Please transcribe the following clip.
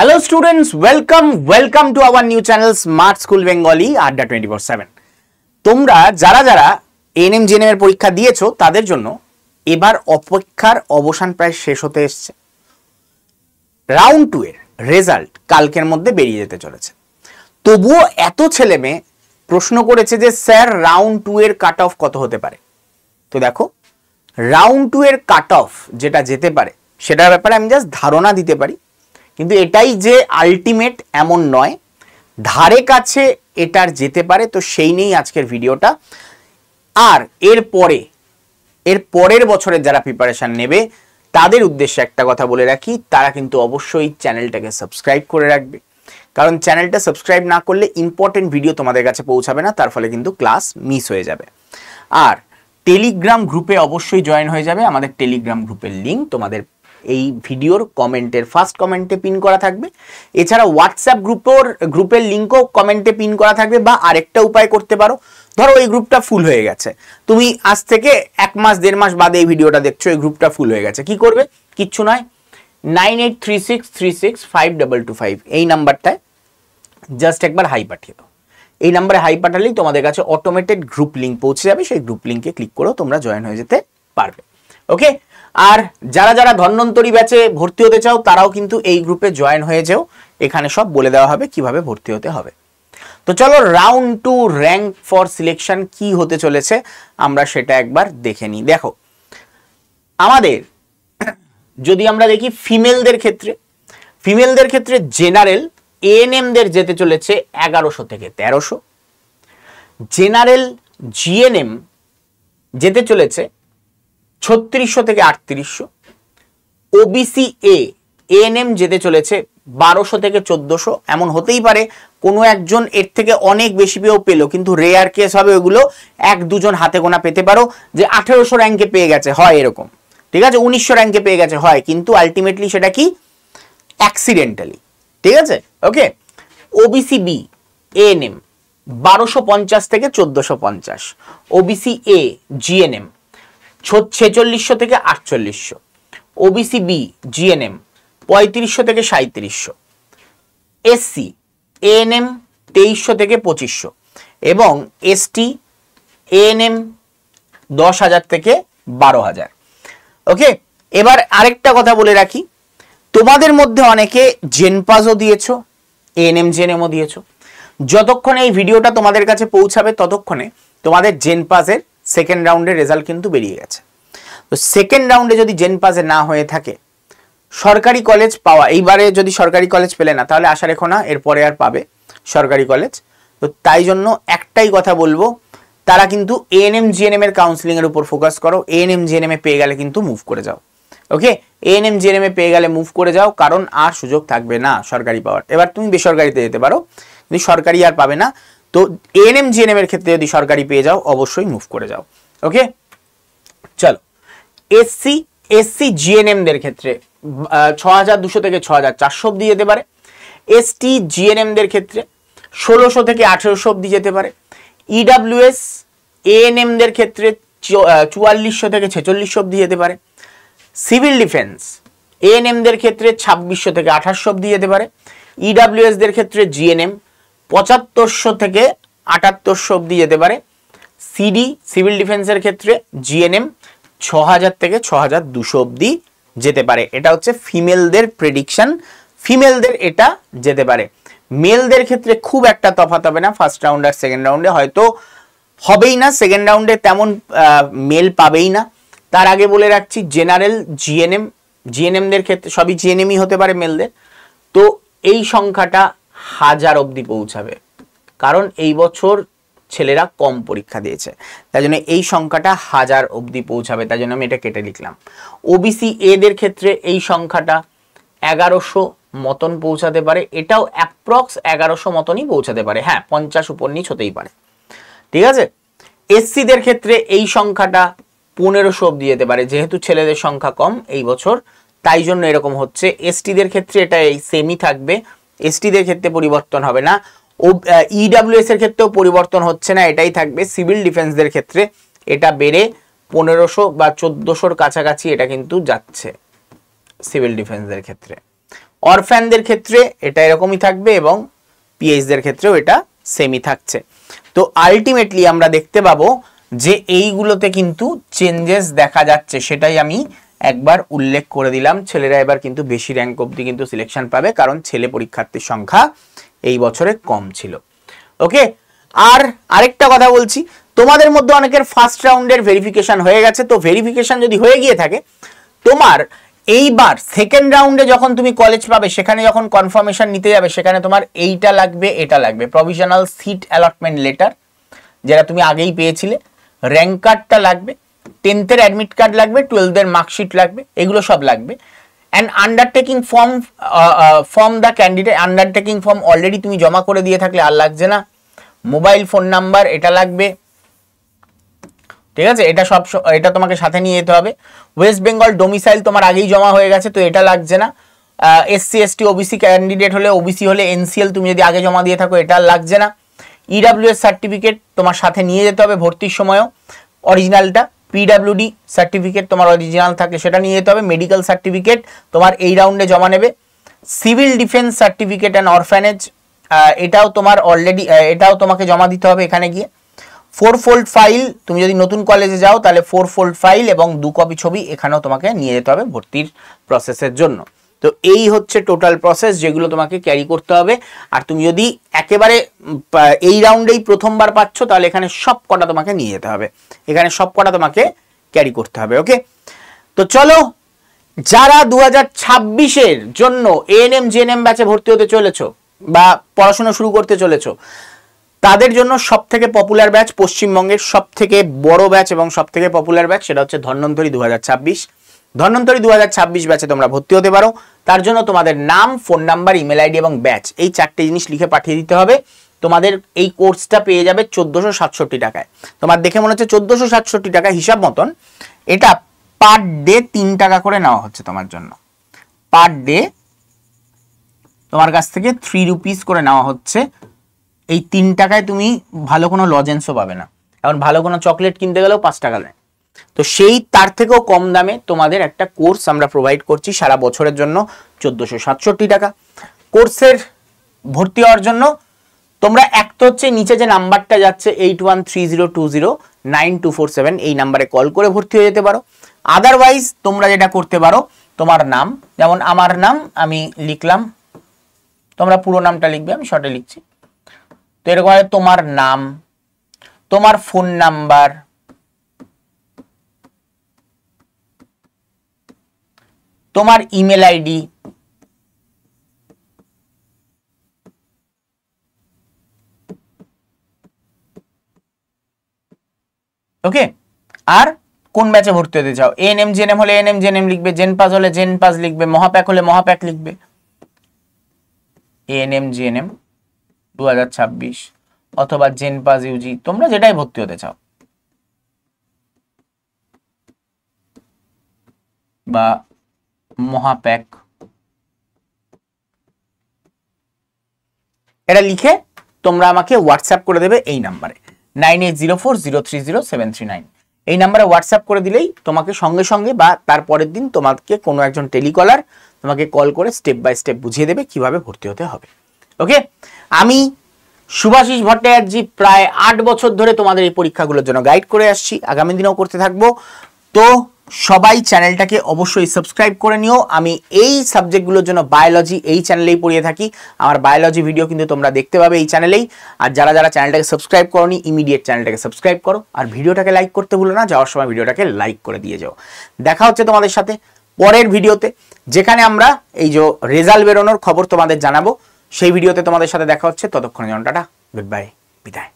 Hello students, welcome to our new channel Smart School Bengali Adda 24/7। তোমরা যারা যারা ANM GNM এর পরীক্ষা দিয়েছো তাদের জন্য এবার অপেক্ষার অবসান প্রায় শেষ হতে এসেছে। রাউন্ড 2 এর রেজাল্ট কালকের মধ্যে বেরিয়ে যেতে চলেছে। তবুও এত ছেলে মেয়ে প্রশ্ন করেছে যে স্যার রাউন্ড 2 এর কাট অফ কত হতে পারে। তো দেখো রাউন্ড 2 এর কাট অফ যেটা যেতে পারে সেটার ব্যাপারে আমি জাস্ট ধারণা দিতে পারি, কিন্তু এটাই যে আলটিমেট এমন নয়, ধারে কাছে এটার যেতে পারে। তো সেই নিয়েই আজকের ভিডিওটা। আর এর পরের বছরের যারা প্রিপারেশন নেবে তাদের উদ্দেশ্যে একটা কথা বলে রাখি, তারা কিন্তু অবশ্যই চ্যানেলটাকে সাবস্ক্রাইব করে রাখবে, কারণ চ্যানেলটা সাবস্ক্রাইব না করলে ইম্পর্টেন্ট ভিডিও তোমাদের কাছে পৌঁছাবে না, তার ফলে কিন্তু ক্লাস মিস হয়ে যাবে। আর টেলিগ্রাম গ্রুপে অবশ্যই জয়েন হয়ে যাবে। আমাদের টেলিগ্রাম গ্রুপের লিঙ্ক তোমাদের এই ভিডিওর কমেন্টের ফার্স্ট কমেন্টে পিন করা থাকবে। এছাড়া হোয়াটসঅ্যাপ গ্রুপের লিঙ্কও কমেন্টে পিন করা থাকবে। বা আরেকটা উপায় করতে পারো, ধরো এই গ্রুপটা ফুল হয়ে গেছে, তুমি আজ থেকে 1 মাস 1.5 মাস বাদে এই ভিডিওটা দেখছো, এই গ্রুপটা ফুল হয়ে গেছে, কি করবে? কিচ্ছু নয়, 9836365225 এই নাম্বারটায় জাস্ট একবার হাই পাঠিয়ে দাও। এই নাম্বারে হাই পাঠালেই তোমাদের কাছে অটোমেটেড গ্রুপ লিঙ্ক পৌঁছে যাবে। সেই গ্রুপ লিঙ্কে ক্লিক করেও তোমরা জয়েন হয়ে যেতে পারবে। ওকে, আর যারা যারা ধন্বন্তরী ব্যাচে ভর্তি হতে চাও তারাও কিন্তু এই গ্রুপে জয়েন হয়ে যাও, এখানে সব বলে দেওয়া হবে কিভাবে ভর্তি হতে হবে। তো চলো রাউন্ড 2 র্যাঙ্ক ফর সিলেকশন কি হতে চলেছে আমরা সেটা একবার দেখে নিই। দেখো আমাদের যদি আমরা দেখি ফিমেলদের ক্ষেত্রে জেনারেল এএনএমদের যেতে চলেছে 1100 থেকে 1300, জেনারেল জিএনএম যেতে চলেছে 3600 থেকে 3800, ওবিসি এএনএম যেতে চলেছে 1200 থেকে 1400। এমন হতেই পারে কোনো একজন এর থেকে অনেক বেশি পেয়েও পেলো, কিন্তু রেয়ার কেস হবে, ওগুলো 1-2 জন হাতে গোনা পেতে পারো যে 1800 র্যাঙ্কে পেয়ে গেছে, হয় এরকম, ঠিক আছে, 1900 র্যাঙ্কে পেয়ে গেছে, হয়, কিন্তু আলটিমেটলি সেটা কি অ্যাক্সিডেন্টালি, ঠিক আছে। ওকে, ওবিসি বি এএনএম 1250 থেকে 1450, ওবিসি এ জিএনএম 4600 থেকে 4800, ওবিসি বি জিএনএম 3500 থেকে 3700, এসসি এএনএম 2300 থেকে 2500 এবং এসটি এএনএম 10,000 থেকে 12,000। ওকে, এবার আরেকটা কথা বলে রাখি, তোমাদের মধ্যে অনেকে জেনপাসও দিয়েছো, এএনএম জেএনএমও দিয়েছো। যতক্ষণে এই ভিডিওটা তোমাদের কাছে পৌঁছাবে ততক্ষণে তোমাদের জেনপাসের সেকেন্ড রাউন্ডের রেজাল্ট কিন্তু বেরিয়ে গেছে। তো সেকেন্ড রাউন্ডে যদি জেনপাসে না হয়ে থাকে, সরকারি কলেজ পাওয়া, এইবারে যদি সরকারি কলেজ পেলে না তাহলে আশা রেখো না এরপরে আর পাবে সরকারি কলেজ। তো তাই জন্য একটাই কথা বলবো, তারা কিন্তু এএনএম জিএনএম এর কাউন্সিলিং এর উপর ফোকাস করো। এএনএম জিএনএম এ পেয়ে গেলে কিন্তু মুভ করে যাও। ওকে, এএনএম জিএনএম এ পেয়ে গেলে মুভ করে যাও, কারণ আর সুযোগ থাকবে না সরকারি পাওয়ার। এবার তুমি বেসরকারিতে যেতে পারো, কিন্তু সরকারি আর পাবে না। তো এএনএম জিএনএম এর ক্ষেত্রে যদি সরকারি পেয়ে যাও অবশ্যই মুভ করে যাও। ওকে, চলো এসসি জিএনএম দের ক্ষেত্রে 6200 থেকে 6400 অব্দি যেতে পারে। এসটি জিএনএম দের ক্ষেত্রে 1600 থেকে 1800 অব্দি যেতে পারে। ইডব্লিউএস এএনএম দের ক্ষেত্রে 4400 থেকে 4600 অব্দি যেতে পারে। সিভিল ডিফেন্স এএনএম দের ক্ষেত্রে 2600 থেকে 2800 অব্দি যেতে পারে। ইডব্লিউএস দের ক্ষেত্রে জিএনএম 7500 থেকে 7800 অব্দি যেতে পারে। সিডি সিভিল ডিফেন্সের ক্ষেত্রে জিএনএম 6000 থেকে 6200 অব্দি যেতে পারে। এটা হচ্ছে ফিমেলদের প্রেডিকশন, ফিমেলদের এটা যেতে পারে। মেলদের ক্ষেত্রে খুব একটা তফাৎ হবে না, ফার্স্ট রাউন্ড আর সেকেন্ড রাউন্ডে হয়তো হবেই না, সেকেন্ড রাউন্ডে তেমন মেল পাবেই না। তার আগে বলে রাখছি জেনারেল জিএনএমদের ক্ষেত্রে সবই জিএনএমই হতে পারে মেলদের। তো এই সংখ্যাটা 1000 অব্দি পৌঁছাবে, কারণ এই বছর ছেলেরা কম পরীক্ষা দিয়েছে, তাই জন্য এই সংখ্যাটা 1000 অব্দি পৌঁছাবে, তাই জন্য আমি এটা কেটে লিখলাম। ওবিসি এদের ক্ষেত্রে এই সংখ্যাটা 1100 মতন পৌঁছাতে পারে, এটাও অ্যাপ্রক্স 1100 মতনই পৌঁছাতে পারে, হ্যাঁ 50 উপর নিচ হতেই পারে, ঠিক আছে। এসসিদের ক্ষেত্রে এই সংখ্যাটা 1500 অব্দি যেতে পারে, যেহেতু ছেলেদের সংখ্যা কম এই বছর তাই জন্য এরকম হচ্ছে। এসটিদের ক্ষেত্রে এটা এই সেমই থাকবে, এসটিদের ক্ষেত্রে পরিবর্তন হবে না। ইডব্লিউএস এর ক্ষেত্রেও পরিবর্তন হচ্ছে না, এটাই থাকবে। সিভিল ডিফেন্সদের ক্ষেত্রে এটা বেড়ে 1500 বা 1400-র কাছাকাছি এটা কিন্তু যাচ্ছে সিভিল ডিফেন্সদের ক্ষেত্রে। অরফ্যানদের ক্ষেত্রে এটা এরকমই থাকবে এবং পিএইচদের ক্ষেত্রেও এটা সেমই থাকছে। তো আলটিমেটলি আমরা দেখতে পাবো যে এইগুলোতে কিন্তু চেঞ্জেস দেখা যাচ্ছে, সেটাই আমি একবার উল্লেখ করে দিলাম। ছেলেরা এবার কিন্তু বেশি র্যাঙ্ক অবধি কিন্তু সিলেকশন পাবে, কারণ ছেলে পরীক্ষার্থীর সংখ্যা এই বছরে কম ছিল। ওকে, আর আরেকটা কথা বলছি, তোমাদের মধ্যে অনেকের ফার্স্ট রাউন্ডের ভেরিফিকেশন হয়ে গেছে। তো ভেরিফিকেশন যদি হয়ে গিয়ে থাকে, তোমার এইবার সেকেন্ড রাউন্ডে যখন তুমি কলেজ পাবে, সেখানে যখন কনফার্মেশন নিতে যাবে, সেখানে তোমার এইটা লাগবে, এটা লাগবে, প্রভিশনাল সিট অ্যালটমেন্ট লেটার যেটা তুমি আগেই পেয়েছিলে, র্যাঙ্ক কার্ডটা লাগবে, 10th এর অ্যাডমিট কার্ড লাগবে, 12th এর মার্কশিট লাগবে, এগুলো সব লাগবে। And undertaking form the candidate, undertaking form already তুমি জমা করে দিয়ে থাকলে আর লাগছে না। মোবাইল ফোন নাম্বার এটা লাগবে, ঠিক আছে, এটা তোমাকে সাথে নিয়ে যেতে হবে। ওয়েস্ট বেঙ্গল ডোমিসাইল তোমার আগেই জমা হয়ে গেছে, তো এটা লাগছে না। এসসি এসটি ওবিসি ক্যান্ডিডেট হলে, ওবিসি হলে এনসিএল তুমি যদি আগে জমা দিয়ে থাকো, এটা লাগছে না। ইডাব্লিউএস সার্টিফিকেট তোমার সাথে নিয়ে যেতে হবে ভর্তির সময়ও, অরিজিনালটা। পিডাব্লিউডি সার্টিফিকেট তোমার অরিজিনাল থাকলে সেটা নিয়ে যেতে হবে। মেডিকেল সার্টিফিকেট তোমার এই রাউন্ডে জমা নেবে। Civil defence certificate and orphanage, এটাও তোমার অলরেডি, এটাও তোমাকে জমা দিতে হবে এখানে গিয়ে। 4 ফোল্ড ফাইল, তুমি যদি নতুন কলেজে যাও তাহলে 4 ফোল্ড ফাইল এবং 2 কপি ছবি এখানেও তোমাকে নিয়ে যেতে হবে ভর্তির প্রসেসের জন্য। তো এই হচ্ছে টোটাল প্রসেস যেগুলো তোমাকে ক্যারি করতে হবে। আর তুমি যদি একেবারে এই রাউন্ডেই প্রথমবার পাচ্ছ, তাহলে এখানে সব কটা তোমাকে নিয়ে যেতে হবে, এখানে সব কটা তোমাকে ক্যারি করতে হবে। ওকে, তো চলো, যারা 2026-এর জন্য এএনএম জিএনএম ব্যাচে ভর্তি হতে চলেছো বা পড়াশোনা শুরু করতে চলেছো, তাদের জন্য সব থেকে পপুলার ব্যাচ, পশ্চিমবঙ্গের সব থেকে বড় ব্যাচ এবং সব থেকে পপুলার ব্যাচ, সেটা হচ্ছে ধন্বন্তরী 2026। ধন্বন্তরী 2026 ব্যাচে তোমরা ভর্তি হতে পারো। তার জন্য তোমাদের নাম, ফোন নাম্বার, ইমেল আইডি এবং ব্যাচ, এই 4টে জিনিস লিখে পাঠিয়ে দিতে হবে। তোমাদের এই কোর্সটা পেয়ে যাবে 1467 টাকায়। তোমার দেখে মনে হচ্ছে 1467 টাকা, হিসাব মতন এটা পার ডে 3 টাকা করে নেওয়া হচ্ছে তোমার জন্য। পার ডে তোমার কাছ থেকে 3 রুপিস করে নেওয়া হচ্ছে। এই 3 টাকায় তুমি ভালো কোনো লজেন্সও পাবে না, এখন ভালো কোনো চকলেট কিনতে গেলেও 5 টাকা নেয়। তো সেই তার থেকেও কম দামে তোমাদের একটা কোর্স আমরা প্রোভাইড করছি সারা বছরের জন্য, 1467 টাকা। কোর্সের ভর্তি হওয়ার জন্য তোমরা এক তো হচ্ছে নিচে যে নাম্বারটা যাচ্ছে 8130209247, এই নাম্বারে কল করে ভর্তি হয়ে যেতে পারো। আদারওয়াইজ তোমরা যেটা করতে পারো, তোমার নাম, যেমন আমার নাম আমি লিখলাম, তোমরা পুরো নামটা লিখবে, আমি শর্টে লিখছি। তো এরকম তোমার নাম, তোমার ফোন নাম্বার, তোমার ইমেল আইডি, ওকে, আর কোন ব্যাচে ভর্তি হতে চাও। এএনএম জিএনএম হলে এএনএম জিএনএম লিখবে, জেনপাস হলে জেনপাস লিখবে, মহাপ্যাক হলে মহাপ্যাক লিখবে। এএনএম জিএনএম 2026 অথবা জেনপাস ইউজি, তোমরা যেটাই ভর্তি হতে চাও, বা মহাপ্যাক, এটা লিখে তোমরা আমাকে হোয়াটসঅ্যাপ করে দেবে এই নাম্বারে 9804030739। এই নাম্বারে হোয়াটসঅ্যাপ করে দিলেই তোমাকে সঙ্গে সঙ্গে বা তার পরের দিন তোমাকে কোনো একজন টেলিকলার তোমাকে কল করে স্টেপ বাই স্টেপ বুঝিয়ে দেবে কিভাবে ভর্তি হতে হবে। ওকে, আমি শুভাশিস ভট্টাচার্য প্রায় 8 বছর ধরে তোমাদের এই পরীক্ষাগুলোর জন্য গাইড করে আসছি, আগামী দিনেও করতে থাকবো। তো সবাই চ্যানেলটাকে অবশ্যই সাবস্ক্রাইব করে নিও। আমি এই সাবজেক্টগুলোর জন্য বায়োলজি এই চ্যানেলেই পড়িয়ে থাকি, আমার বায়োলজি ভিডিও কিন্তু তোমরা দেখতে পাবে এই চ্যানেলেই। আর যারা যারা চ্যানেলটাকে সাবস্ক্রাইব করোনি, ইমিডিয়েট চ্যানেলটাকে সাবস্ক্রাইব করো, আর ভিডিওটাকে লাইক করতে ভুলো না, যাওয়ার সময় ভিডিওটাকে লাইক করে দিয়ে যাও। দেখা হচ্ছে তোমাদের সাথে পরের ভিডিওতে, যেখানে আমরা এই যে রেজাল্ট বেরোনোর খবর তোমাদের জানাবো, সেই ভিডিওতে তোমাদের সাথে দেখা হচ্ছে। ততক্ষণের জন্য টাটা, গুড বাই, বিদায়।